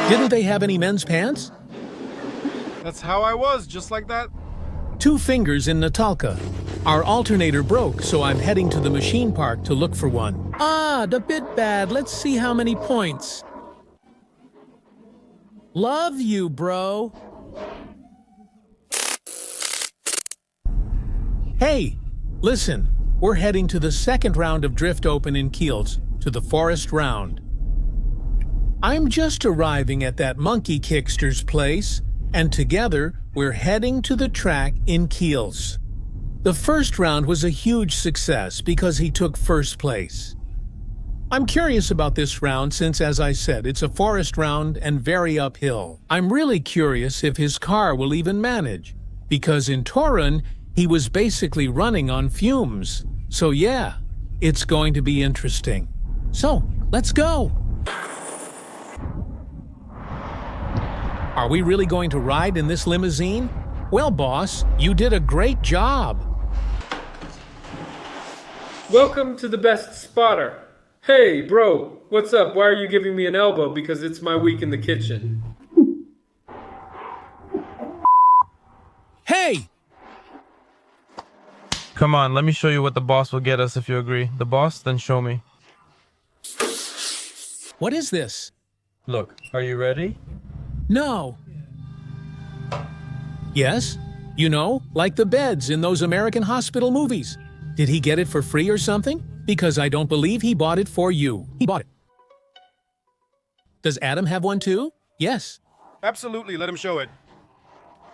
Didn't they have any men's pants? That's how I was, just like that. 2 fingers in Natalka. Our alternator broke, so I'm heading to the machine park to look for one. Ah, the bit bad. Let's see how many points. Love you, bro. Hey, listen. We're heading to the second round of Drift Open in Kielce, to the Forest Round. I'm just arriving at that monkey Kickster's place, and together we're heading to the track in Kielce. The first round was a huge success because he took first place. I'm curious about this round since, as I said, it's a forest round and very uphill. I'm really curious if his car will even manage, because in Torun, he was basically running on fumes. So yeah, it's going to be interesting. So, let's go! Are we really going to ride in this limousine? Well, boss, you did a great job. Welcome to the best spotter. Hey, bro, what's up? Why are you giving me an elbow? Because it's my week in the kitchen. Hey! Come on, let me show you what the boss will get us if you agree. The boss, then show me. What is this? Look, are you ready? No. Yes? You know, like the beds in those American hospital movies. Did he get it for free or something? Because I don't believe he bought it for you. He bought it. Does Adam have one too? Yes. Absolutely, let him show it.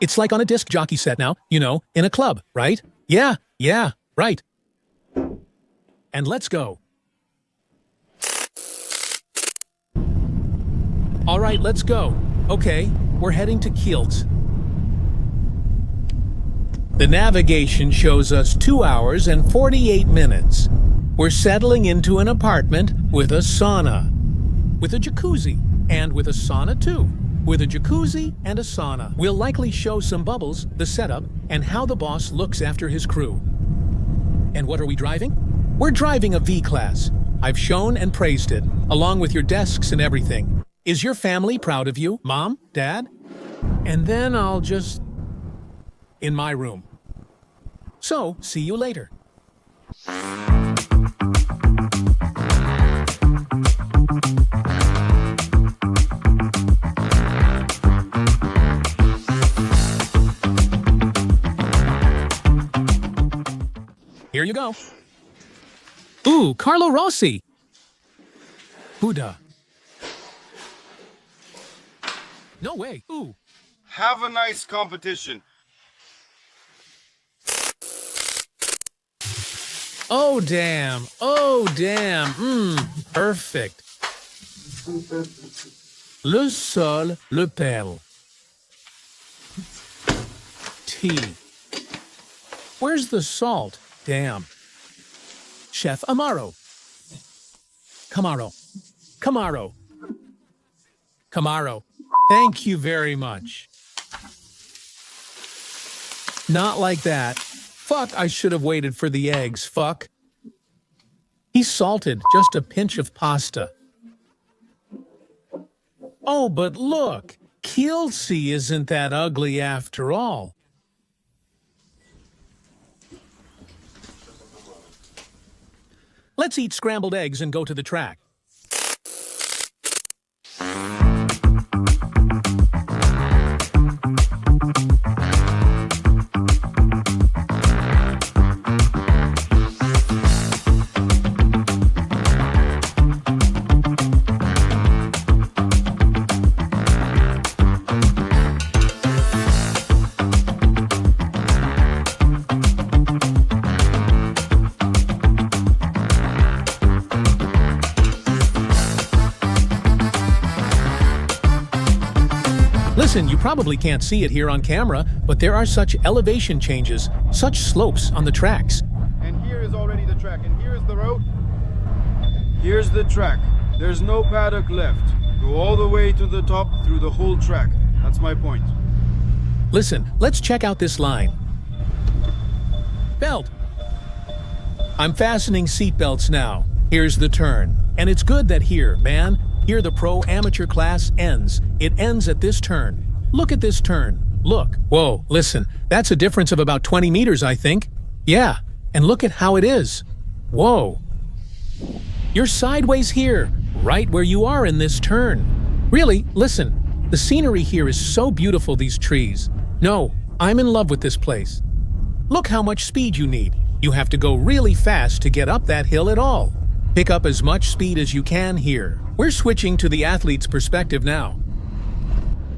It's like on a disc jockey set now, you know, in a club, right? Yeah, right. And let's go. All right, let's go. Okay, we're heading to Kielce. The navigation shows us 2 hours and 48 minutes. We're settling into an apartment with a sauna, with a jacuzzi, and with a sauna too. With a jacuzzi and a sauna. We'll likely show some bubbles, the setup, and how the boss looks after his crew. And what are we driving? We're driving a V-Class. I've shown and praised it, along with your desks and everything. Is your family proud of you? Mom? Dad? And then I'll just... in my room. So, see you later. Here you go. Ooh, Carlo Rossi. Buddha. No way. Ooh. Have a nice competition. Oh, damn. Oh, damn. Perfect. Le sol, le perle. Tea. Where's the salt? Damn. Chef Amaro. Camaro. Camaro. Camaro. Thank you very much. Not like that. Fuck, I should have waited for the eggs, fuck. He's salted, just a pinch of pasta. Oh, but look, Kielce isn't that ugly after all. Let's eat scrambled eggs and go to the track. Listen, you probably can't see it here on camera, but there are such elevation changes, such slopes on the tracks. And here is already the track, and here is the road. Here's the track. There's no paddock left. Go all the way to the top through the whole track. That's my point. Listen, let's check out this line. belt. I'm fastening seat belts now. Here's the turn. And it's good that here the pro-amateur class ends. It ends at this turn. Look at this turn. Look. Whoa, listen. That's a difference of about 20 meters, I think. Yeah, and look at how it is. Whoa. You're sideways here, right where you are in this turn. Really, listen. The scenery here is so beautiful, these trees. No, I'm in love with this place. Look how much speed you need. You have to go really fast to get up that hill at all. Pick up as much speed as you can here. We're switching to the athlete's perspective now.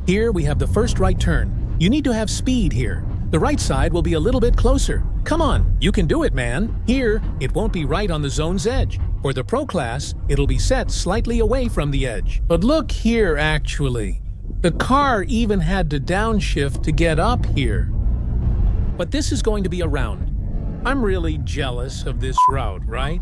Here we have the first right turn. You need to have speed here. The right side will be a little bit closer. Come on, you can do it, man. Here, it won't be right on the zone's edge. For the pro class, it'll be set slightly away from the edge. But look here, actually. The car even had to downshift to get up here. But this is going to be a round. I'm really jealous of this route, right?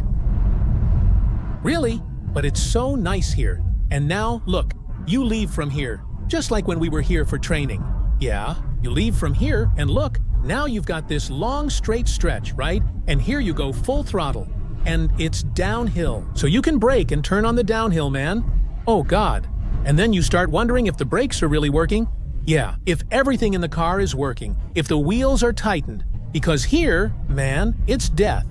Really? But it's so nice here. And now, look, you leave from here, just like when we were here for training. Yeah, you leave from here, and look, now you've got this long straight stretch, right? And here you go full throttle. And it's downhill. So you can brake and turn on the downhill, man. Oh, God. And then you start wondering if the brakes are really working. Yeah, if everything in the car is working, if the wheels are tightened. Because here, man, it's death.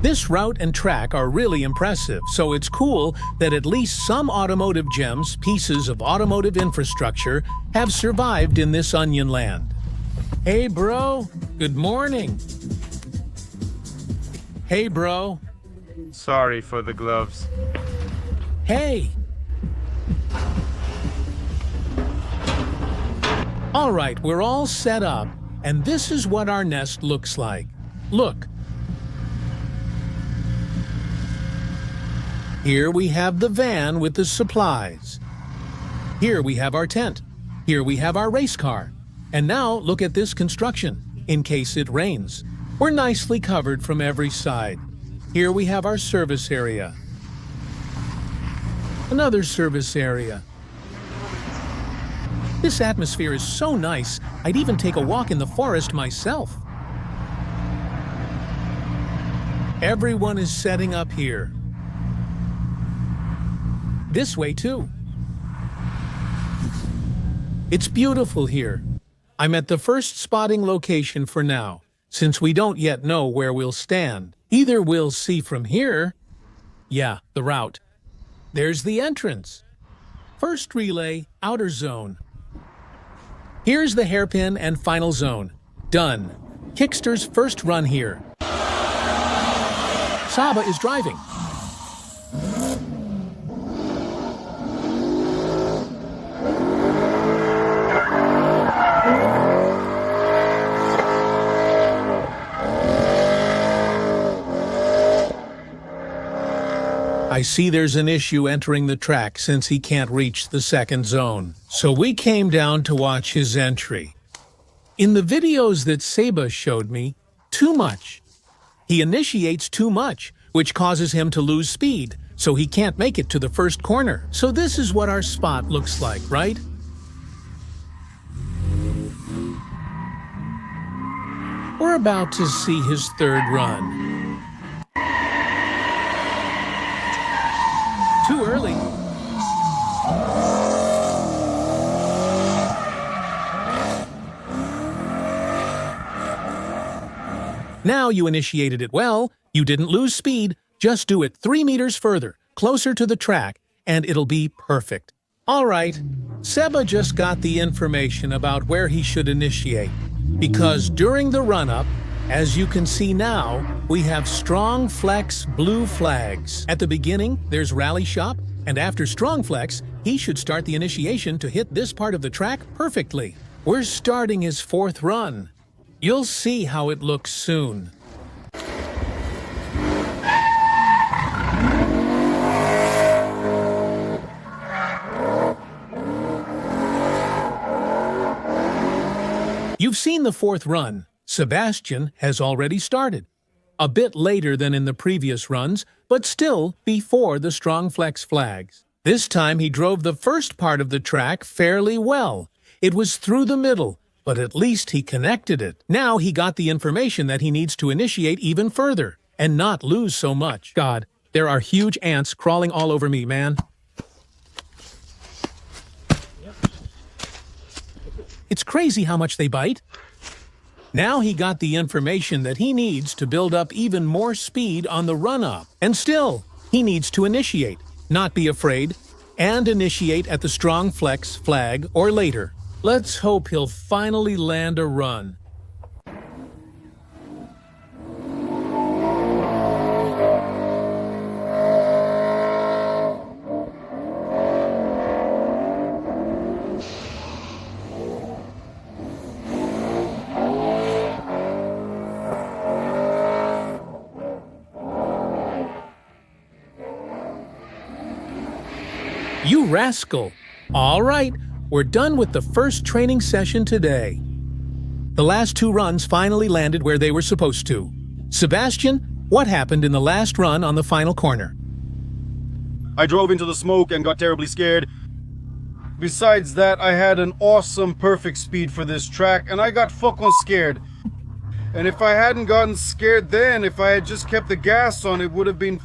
This route and track are really impressive, so it's cool that at least some automotive gems, pieces of automotive infrastructure, have survived in this onion land. Hey, bro. Good morning. Hey, bro. Sorry for the gloves. Hey. All right, we're all set up, and this is what our nest looks like. Look. Here we have the van with the supplies. Here we have our tent. Here we have our race car. And now look at this construction, in case it rains. We're nicely covered from every side. Here we have our service area. Another service area. This atmosphere is so nice, I'd even take a walk in the forest myself. Everyone is setting up here. This way too. It's beautiful here. I'm at the first spotting location for now, since we don't yet know where we'll stand. Either we'll see from here. Yeah, the route. There's the entrance. First relay, outer zone. Here's the hairpin and final zone. Done. Kickster's first run here. Saba is driving. I see there's an issue entering the track since he can't reach the second zone. So we came down to watch his entry. In the videos that Saba showed me, too much. He initiates too much, which causes him to lose speed, so he can't make it to the first corner. So this is what our spot looks like, right? We're about to see his third run. Too early. Now you initiated it well, you didn't lose speed, just do it 3 meters further, closer to the track, and it'll be perfect. All right, Seba just got the information about where he should initiate, because during the run-up, as you can see now, we have strong flex blue flags. At the beginning, there's rally shop, and after strong flex, he should start the initiation to hit this part of the track perfectly. We're starting his fourth run. You'll see how it looks soon. You've seen the fourth run. Sebastian has already started. A bit later than in the previous runs, but still before the strong flex flags. This time he drove the first part of the track fairly well. It was through the middle, but at least he connected it. Now he got the information that he needs to initiate even further and not lose so much. God, there are huge ants crawling all over me, man. It's crazy how much they bite. Now he got the information that he needs to build up even more speed on the run-up. And still, he needs to initiate, not be afraid, and initiate at the strong flex flag or later. Let's hope he'll finally land a run. You rascal! All right, we're done with the first training session today. The last 2 runs finally landed where they were supposed to. Sebastian, what happened in the last run on the final corner? I drove into the smoke and got terribly scared. Besides that, I had an awesome perfect speed for this track and I got fucking scared. And if I hadn't gotten scared then, if I had just kept the gas on, it would have been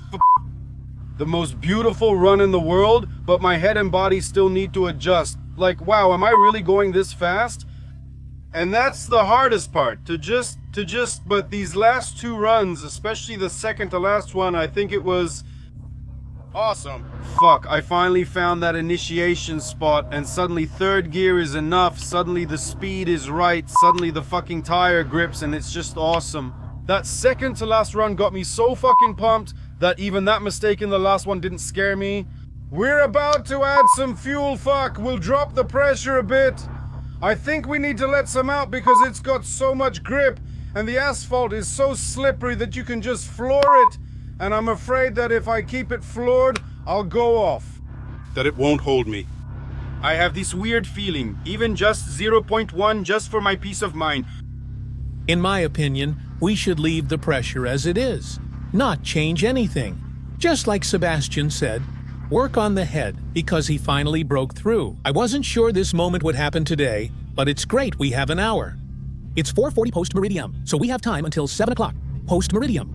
the most beautiful run in the world, but my head and body still need to adjust. Like, wow, am I really going this fast? And that's the hardest part, but these last 2 runs, especially the second to last one, I think it was awesome. Fuck, I finally found that initiation spot and suddenly 3rd gear is enough, suddenly the speed is right, suddenly the fucking tire grips and it's just awesome. That second to last run got me so fucking pumped that even that mistake in the last one didn't scare me. We're about to add some fuel, fuck. We'll drop the pressure a bit. I think we need to let some out because it's got so much grip and the asphalt is so slippery that you can just floor it. And I'm afraid that if I keep it floored, I'll go off. That it won't hold me. I have this weird feeling, even just 0.1 just for my peace of mind. In my opinion, we should leave the pressure as it is, not change anything. Just like Sebastian said, work on the head because he finally broke through. I wasn't sure this moment would happen today, but it's great we have an hour. It's 4:40 post-meridium, so we have time until 7 o'clock post-meridium.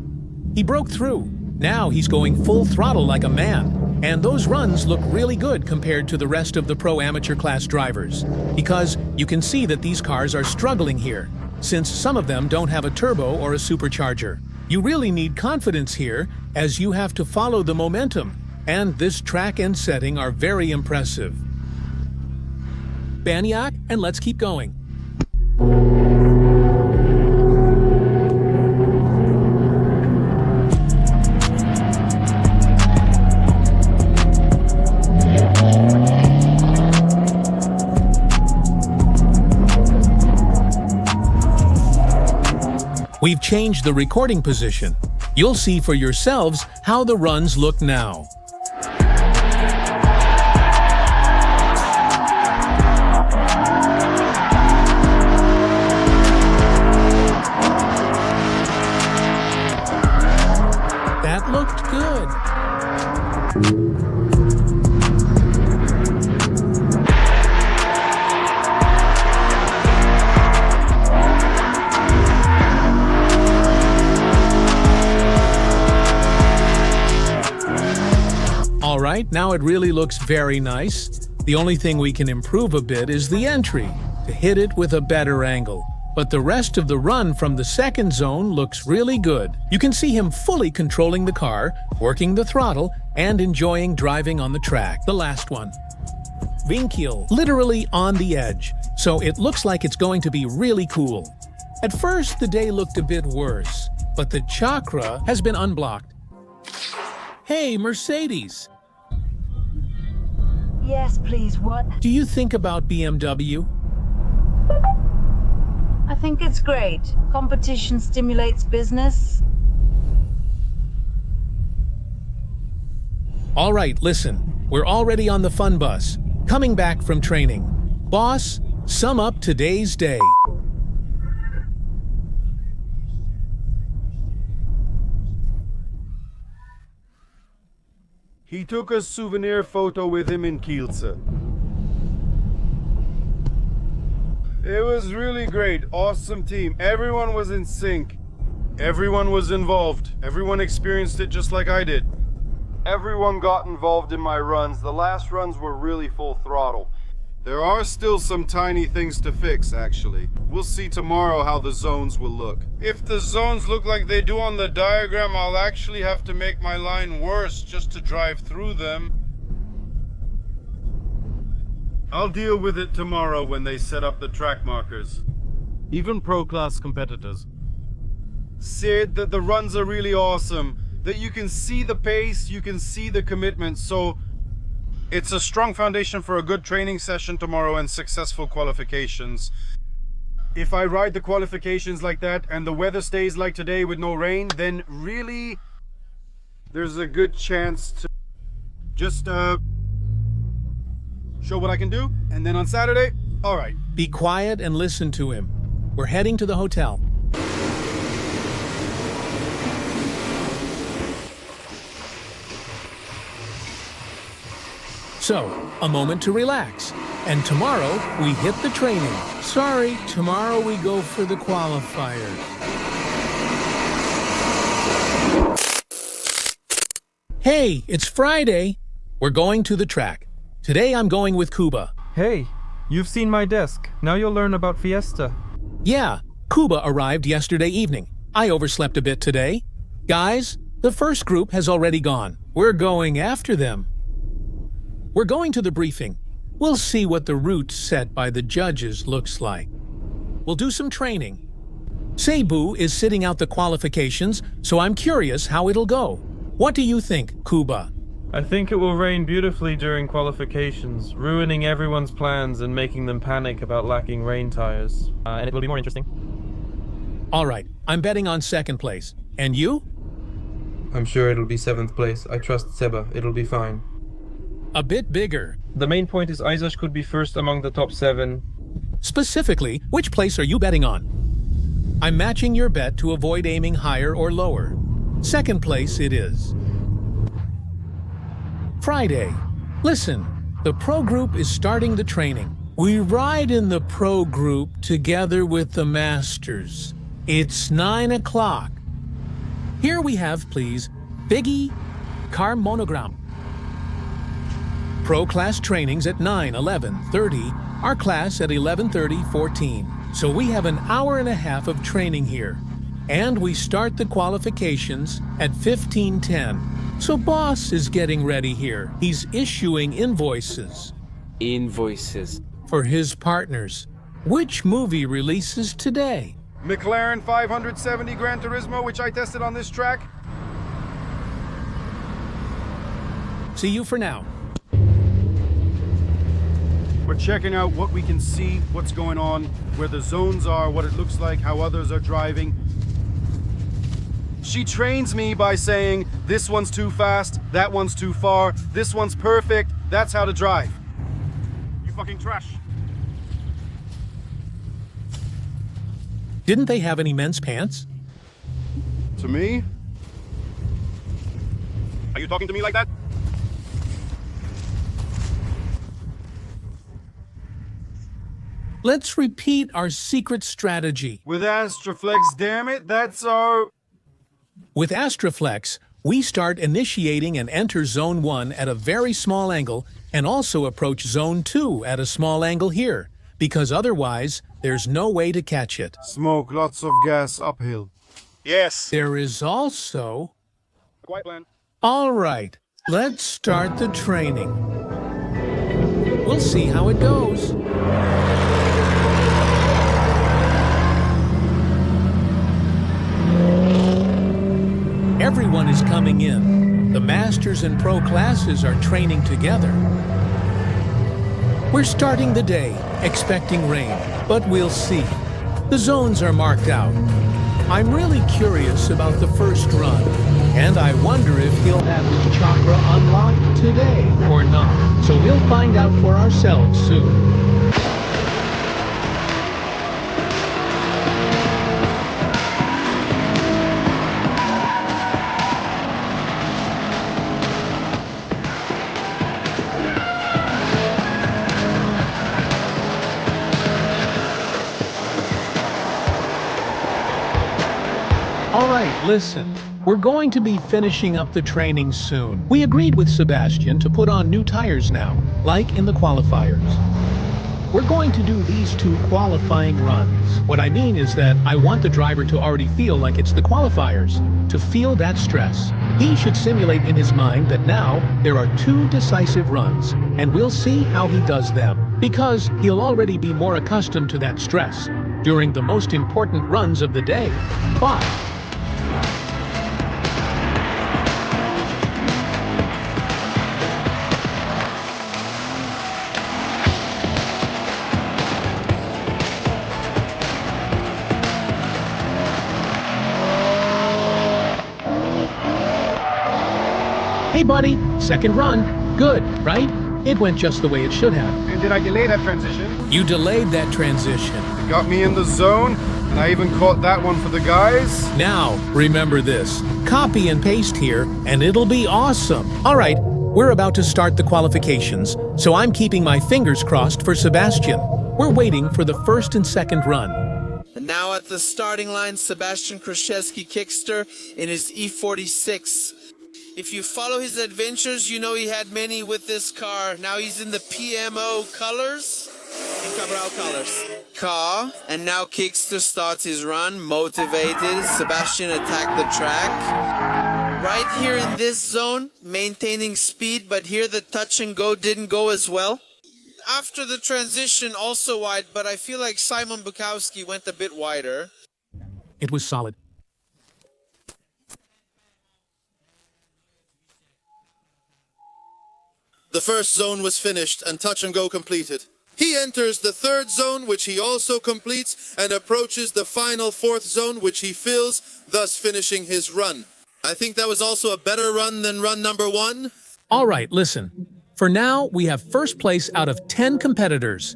He broke through. Now he's going full throttle like a man. And those runs look really good compared to the rest of the pro-amateur class drivers. Because you can see that these cars are struggling here, since some of them don't have a turbo or a supercharger. You really need confidence here, as you have to follow the momentum, and this track and setting are very impressive. Banyak, and let's keep going. We've changed the recording position. You'll see for yourselves how the runs look now. That looked good. All right, now it really looks very nice. The only thing we can improve a bit is the entry, to hit it with a better angle. But the rest of the run from the second zone looks really good. You can see him fully controlling the car, working the throttle, and enjoying driving on the track. The last one. Winkel, literally on the edge, so it looks like it's going to be really cool. At first, the day looked a bit worse, but the chakra has been unblocked. Hey, Mercedes! Yes, please, what? Do you think about BMW? I think it's great. Competition stimulates business. All right, listen. We're already on the fun bus, coming back from training. Boss, sum up today's day. He took a souvenir photo with him in Kielce. It was really great. Awesome team. Everyone was in sync. Everyone was involved. Everyone experienced it just like I did. Everyone got involved in my runs. The last runs were really full throttle. There are still some tiny things to fix, actually. We'll see tomorrow how the zones will look. If the zones look like they do on the diagram, I'll actually have to make my line worse just to drive through them. I'll deal with it tomorrow when they set up the track markers. Even pro-class competitors said that the runs are really awesome, that you can see the pace, you can see the commitment, so it's a strong foundation for a good training session tomorrow and successful qualifications. If I ride the qualifications like that and the weather stays like today with no rain, then really there's a good chance to just show what I can do, and then on Saturday, all right. Be quiet and listen to him. We're heading to the hotel. So, a moment to relax. And tomorrow, we hit the training. Sorry, tomorrow we go for the qualifiers. Hey, it's Friday. We're going to the track. Today I'm going with Kuba. Hey, you've seen my desk. Now you'll learn about Fiesta. Yeah, Kuba arrived yesterday evening. I overslept a bit today. Guys, the first group has already gone. We're going after them. We're going to the briefing. We'll see what the route set by the judges looks like. We'll do some training. Cebu is sitting out the qualifications, so I'm curious how it'll go. What do you think, Kuba? I think it will rain beautifully during qualifications, ruining everyone's plans and making them panic about lacking rain tires. And it will be more interesting. All right, I'm betting on second place. And you? I'm sure it'll be 7th place. I trust Seba. It'll be fine. A bit bigger. The main point is Isaac could be first among the top 7. Specifically, which place are you betting on? I'm matching your bet to avoid aiming higher or lower. Second place it is. Friday. Listen, the pro group is starting the training. We ride in the pro group together with the masters. It's 9 o'clock. Here we have, please, Biggie, car monogram. Pro class trainings at 9, 11, 30, our class at 11:30, 14. So we have an hour and a half of training here. And we start the qualifications at 15:10. So boss is getting ready here. He's issuing invoices. Invoices. For his partners. Which movie releases today? McLaren 570 Gran Turismo, which I tested on this track. See you for now. We're checking out what we can see, what's going on, where the zones are, what it looks like, how others are driving. She trains me by saying, this one's too fast, that one's too far, this one's perfect, that's how to drive. You fucking trash. Didn't they have any men's pants? To me? Are you talking to me like that? Let's repeat our secret strategy. With Astraflex, damn it, that's our... With Astraflex, we start initiating and enter Zone 1 at a very small angle and also approach Zone 2 at a small angle here, because otherwise, there's no way to catch it. Smoke, lots of gas uphill. Yes. There is also... Quiet plan. All right, let's start the training. We'll see how it goes. Everyone is coming in. The masters and pro classes are training together. We're starting the day, expecting rain, but we'll see. The zones are marked out. I'm really curious about the first run, and I wonder if he'll have his chakra unlocked today or not. So we'll find out for ourselves soon. All right, listen. We're going to be finishing up the training soon. We agreed with Sebastian to put on new tires now, like in the qualifiers. We're going to do these 2 qualifying runs. What I mean is that I want the driver to already feel like it's the qualifiers, to feel that stress. He should simulate in his mind that now there are 2 decisive runs, and we'll see how he does them, because he'll already be more accustomed to that stress during the most important runs of the day. 5. Hey buddy, second run. Good, right? It went just the way it should have. And did I delay that transition? You delayed that transition. It got me in the zone, and I even caught that one for the guys. Now, remember this. Copy and paste here, and it'll be awesome. All right, we're about to start the qualifications, so I'm keeping my fingers crossed for Sebastian. We're waiting for the first and second run. And now at the starting line, Sebastian Krzyzewski Kickster in his E46. If you follow his adventures, you know he had many with this car. Now he's in the PMO colors. In Cabral colors. Car. And now Kickster starts his run, motivated. Sebastian attacked the track. Right here in this zone, maintaining speed, but here the touch and go didn't go as well. After the transition, also wide, but I feel like Simon Bukowski went a bit wider. It was solid. The first zone was finished and touch and go completed. He enters the third zone, which he also completes, and approaches the final fourth zone, which he fills, thus finishing his run. I think that was also a better run than run number 1. All right, listen. For now, we have first place out of 10 competitors.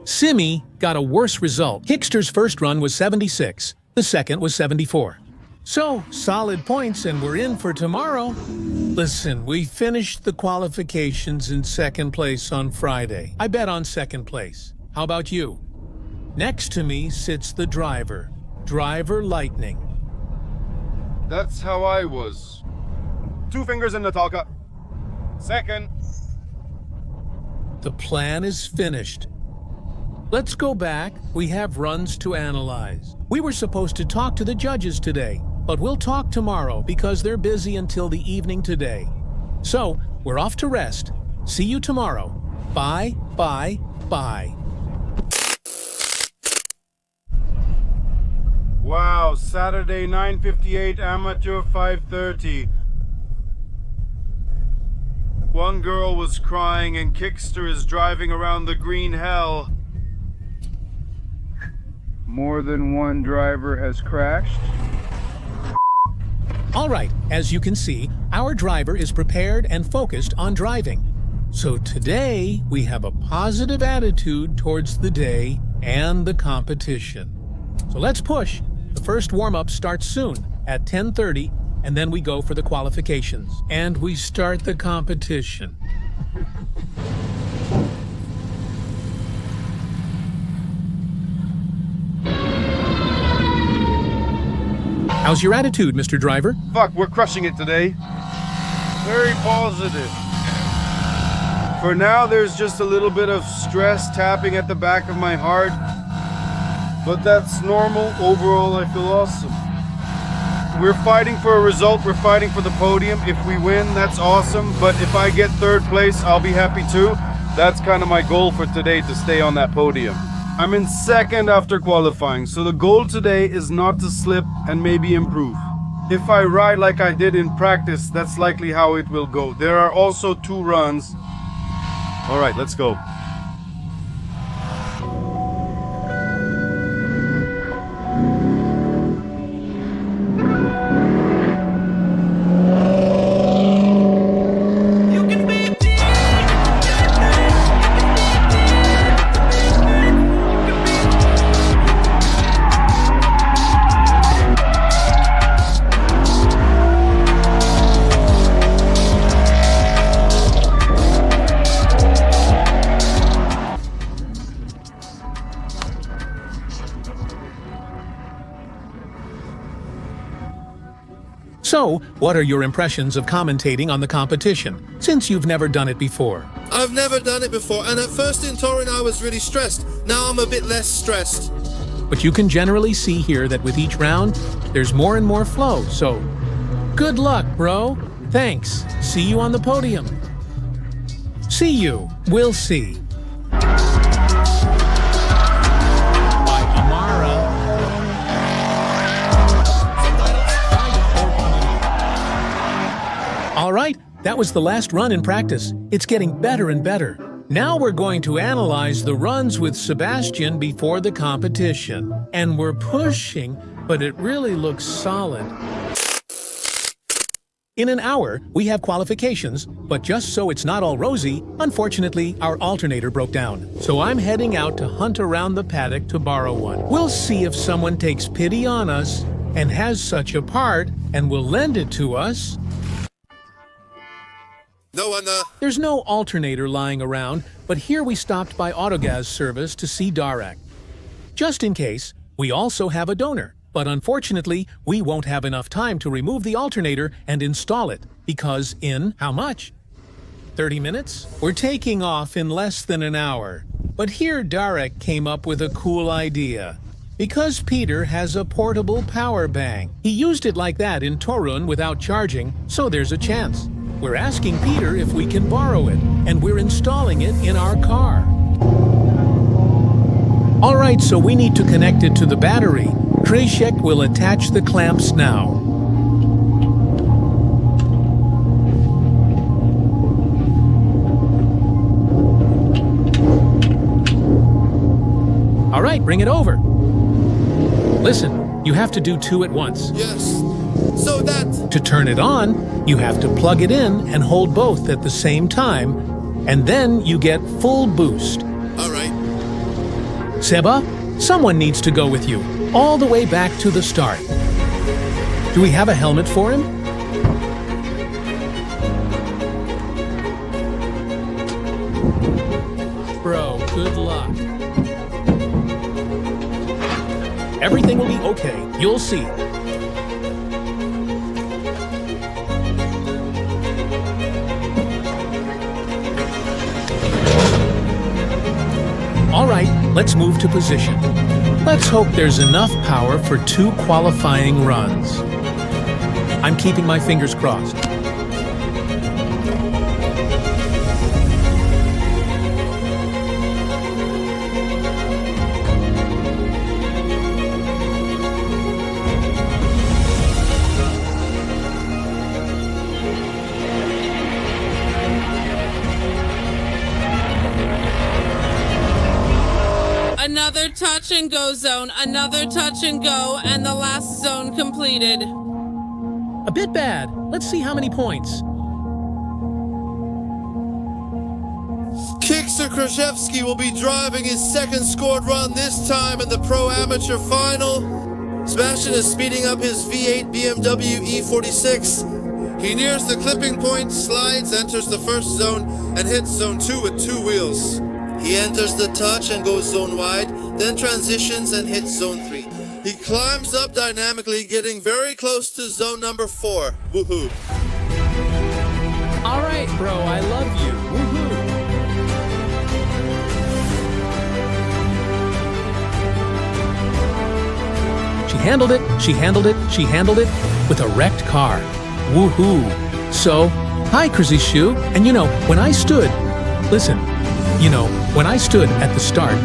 Simi got a worse result. Kickster's first run was 76. The second was 74. So, solid points and we're in for tomorrow. Listen, we finished the qualifications in second place on Friday. I bet on second place. How about you? Next to me sits the driver. Driver Lightning. That's how I was. 2 fingers in Natalka. Second. The plan is finished. Let's go back. We have runs to analyze. We were supposed to talk to the judges today, but we'll talk tomorrow because they're busy until the evening today. So, we're off to rest. See you tomorrow. Bye, bye, bye. Wow, Saturday 9:58, amateur 5:30. One girl was crying and Kickster is driving around the green hell. More than one driver has crashed. All right, as you can see, our driver is prepared and focused on driving. So today, we have a positive attitude towards the day and the competition. So let's push. The first warm-up starts soon at 10:30, and then we go for the qualifications. And we start the competition. How's your attitude, Mr. Driver? Fuck, we're crushing it today. Very positive. For now, there's just a little bit of stress tapping at the back of my heart. But that's normal. Overall, I feel awesome. We're fighting for a result. We're fighting for the podium. If we win, that's awesome. But if I get third place, I'll be happy too. That's kind of my goal for today, to stay on that podium. I'm in second after qualifying, so the goal today is not to slip and maybe improve. If I ride like I did in practice, that's likely how it will go. There are also 2 runs. All right, let's go. So, what are your impressions of commentating on the competition, since you've never done it before? I've never done it before, and at first in touring I was really stressed. Now I'm a bit less stressed. But you can generally see here that with each round, there's more and more flow, so good luck, bro. Thanks. See you on the podium. See you. We'll see. By Amara. All right, that was the last run in practice. It's getting better and better. Now we're going to analyze the runs with Sebastian before the competition. And we're pushing, but it really looks solid. In an hour, we have qualifications, but just so it's not all rosy, unfortunately, our alternator broke down. So I'm heading out to hunt around the paddock to borrow one. We'll see if someone takes pity on us and has such a part and will lend it to us. No one, There's no alternator lying around, but here we stopped by Autogas service to see Darek. Just in case, we also have a donor, but unfortunately, we won't have enough time to remove the alternator and install it, because in how much? 30 minutes? We're taking off in less than an hour. But here Darek came up with a cool idea. Because Peter has a portable power bank. He used it like that in Torun without charging, so there's a chance. We're asking Peter if we can borrow it, and we're installing it in our car. All right, so we need to connect it to the battery. Krzysiek will attach the clamps now. All right, bring it over. Listen, you have to do two at once. yes. So that... To turn it on, you have to plug it in and hold both at the same time, and then you get full boost. All right. Seba, someone needs to go with you, all the way back to the start. Do we have a helmet for him? Bro, good luck. Everything will be okay. You'll see. All right, let's move to position. Let's hope there's enough power for 2 qualifying runs. I'm keeping my fingers crossed. Another touch and go zone, another touch and go, and the last zone completed. A bit bad. Let's see how many points. Kickster Krzyzewski will be driving his second scored run, this time in the Pro Amateur Final. Sebastian is speeding up his V8 BMW E46. He nears the clipping point, slides, enters the first zone, and hits zone 2 with 2 wheels. He enters the touch and goes zone wide, then transitions and hits zone 3. He climbs up dynamically, getting very close to zone number 4. Woohoo. All right, bro, I love you. Woohoo! She handled it, she handled it, she handled it with a wrecked car. Woohoo! So, hi, Crazy Shoe. And you know, when I stood, listen, when I stood at the start,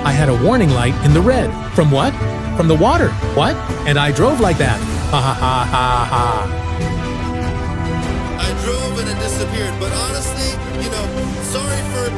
I had a warning light in the red. From what? From the water. What? And I drove like that. Ha ha ha ha ha. I drove and it disappeared, but honestly, sorry for